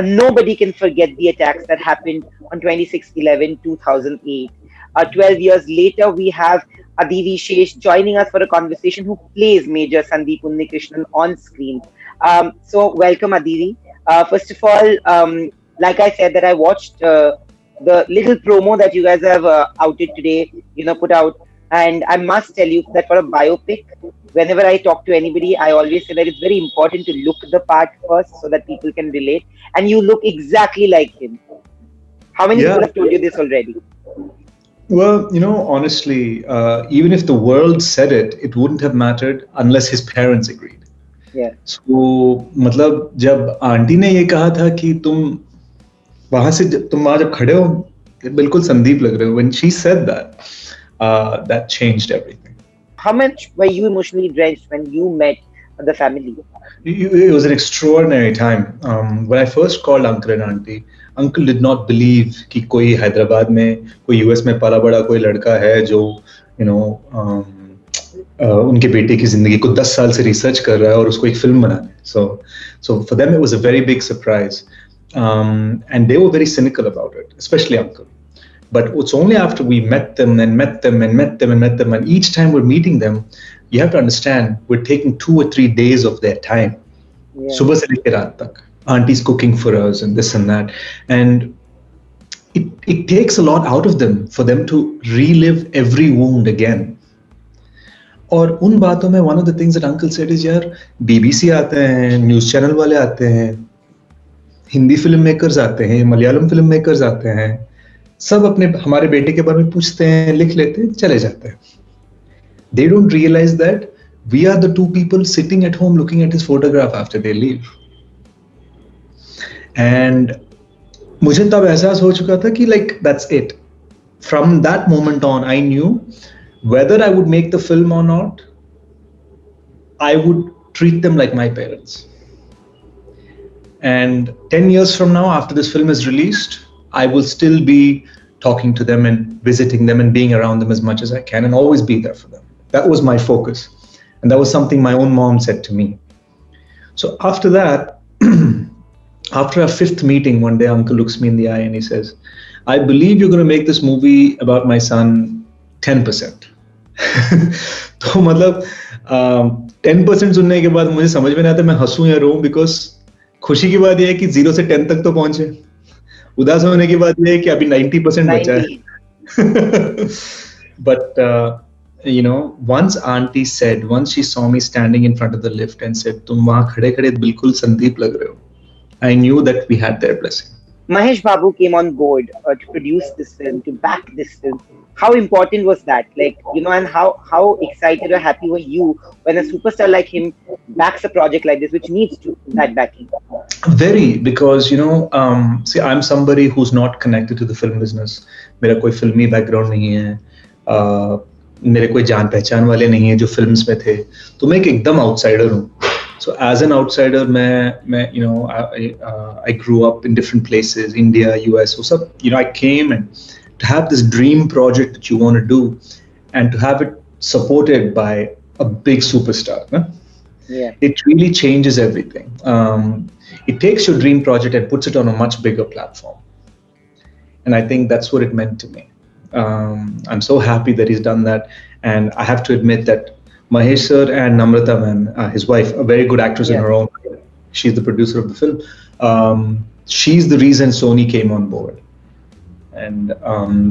nobody can forget the attacks that happened on 26/11/2008. 12 years later, we have Adivi Sesh joining us for a conversation, who plays Major Sandeep Unnikrishnan on screen. So, welcome, Adivi. First of all, like I said, that I watched the little promo that you guys have outed today, put out. And I must tell you that for a biopic, whenever I talk to anybody, I always say that it's very important to look the part first so that people can relate. And you look exactly like him. How many Yeah. people have told you this already? Well, honestly, even if the world said it, it wouldn't have mattered unless his parents agreed. Yeah. So, मतलब जब aunty ने ये कहा था कि वहां से तुम वहां जब खड़े हो, बिल्कुल संदीप लग रहे हो. When she said that, that changed everything. How much were you emotionally drenched when you met the family? It was an extraordinary time. When I first called uncle and auntie, uncle did not believe कि कोई हैदराबाद में, कोई US में पला बड़ा कोई लड़का है जो उनके बेटे की जिंदगी को 10 साल से रिसर्च कर रहा है और उसको एक फिल्म बनाना है. So for them it was a very big surprise, and they were very cynical about it, especially uncle. But it's only after we met them and met them and met them and met them, and each time we're meeting them, you have to understand we're taking 2 or 3 days of their time. Subah se leke raat tak. Auntie's cooking for us and this and that. And it takes a lot out of them for them to relive every wound again. और उन बातों में one of the things that uncle said is, यार BBC आते हैं, news channel वाले आते हैं, हिंदी फिल्म मेकर्स आते हैं, मलयालम फिल्म मेकर्स आते हैं, सब अपने हमारे बेटे के बारे में पूछते हैं, लिख लेते हैं, चले जाते हैं. They don't realize that we are the two people sitting at home looking at his photograph after they leave. And मुझे तब एहसास हो चुका था कि like that's it. From that moment on, I knew whether I would make the film or not, I would treat them like my parents. And 10 years from now, after this film is released, I will still be talking to them and visiting them and being around them as much as I can and always be there for them. That was my focus. And that was something my own mom said to me. So after that, after our 5th meeting, one day uncle looks me in the eye and he says, I believe you're going to make this movie about my son 10%. तो मतलब 10% सुनने के बाद मुझे समझ में नहीं आता मैं हंसूं या रोऊं, बिकॉज खुशी की बात यह है कि 0 से 10 तक तो पहुंचे. उदास होने की बात यह है कि अभी 90% बचा है. But once auntie said, once she saw me standing in front of the lift and said, तुम वहां खड़े खड़े बिल्कुल संदीप लग रहे हो, I knew that we had their blessing. Mahesh Babu came on board to produce this film, to back this film. How important was that? And how excited or happy were you when a superstar like him backs a project like this, which needs that backing? Very, because see, I'm somebody who's not connected to the film business. मेरा कोई फिल्मी background नहीं है. मेरे कोई जान पहचान वाले नहीं है जो फिल्म्स में थे, तो मैं एक एकदम आउटसाइडर हूँ. So as an outsider, I grew up in different places, India, US. So I came, and to have this dream project that you want to do, and to have it supported by a big superstar, it really changes everything. It takes your dream project and puts it on a much bigger platform. And I think that's what it meant to me. I'm so happy that he's done that. And I have to admit that Mahesh sir and Namrata ma'am, his wife, a very good actress in her own way. She's the producer of the film. She's the reason Sony came on board. And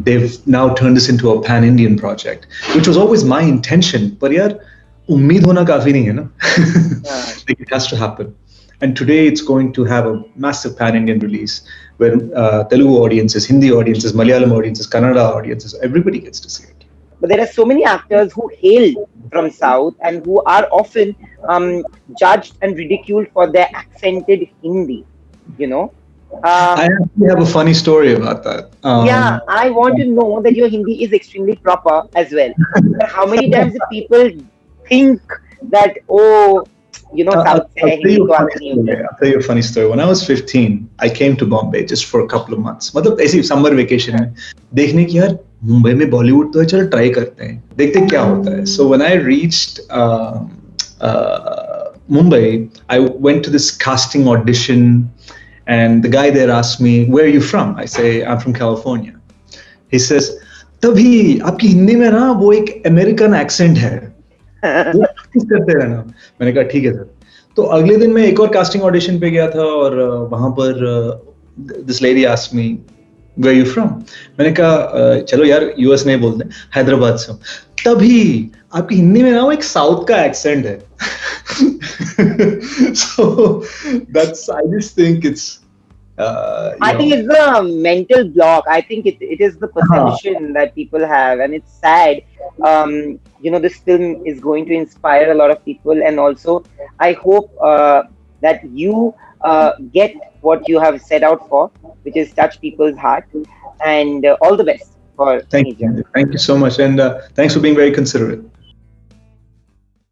they've now turned this into a pan-Indian project, which was always my intention. But yaar, ummeed hona kafi nahi hai na? Like, it has to happen. And today it's going to have a massive pan-Indian release where Telugu audiences, Hindi audiences, Malayalam audiences, Kannada audiences, everybody gets to see it. But there are so many actors who hail from South and who are often judged and ridiculed for their accented Hindi, I actually have a funny story about that. I want to know that your Hindi is extremely proper as well. But how many times do people think that, South I'll tell you a funny story. When I was 15, I came to Bombay just for a couple of months. मतलब ऐसी summer vacation में देखने की, यार मुंबई में बॉलीवुड तो है, चलो ट्राई करते हैं, देखते क्या होता है. So when I reached Mumbai, I went to this casting audition, And the guy there asked me, "Where are you from?" I say, "I'm from California." He says, "तभी आपकी हिंदी में ना वो एक अमेरिकन एक्सेंट है, वो प्रैक्टिस करते रहना." मैंने कहा ठीक है सर। तो अगले दिन मैं एक और कास्टिंग ऑडिशन पे गया था और वहां पर this lady asked me, where you from? मैंने कहा चलो यार यूएस नहीं बोलते, हैदराबाद से हूँ। तभी आपकी हिंदी में ना वो एक साउथ का एक्सेंट है। So that's, I just think it's you I know, think it's the mental block. I think it is the हाँ, perception that people have, and it's sad. This film is going to inspire a lot of people, and also I hope that you get what you have set out for, which is touch people's heart, and all the best for thank Major. you, thank you so much, and thanks for being very considerate.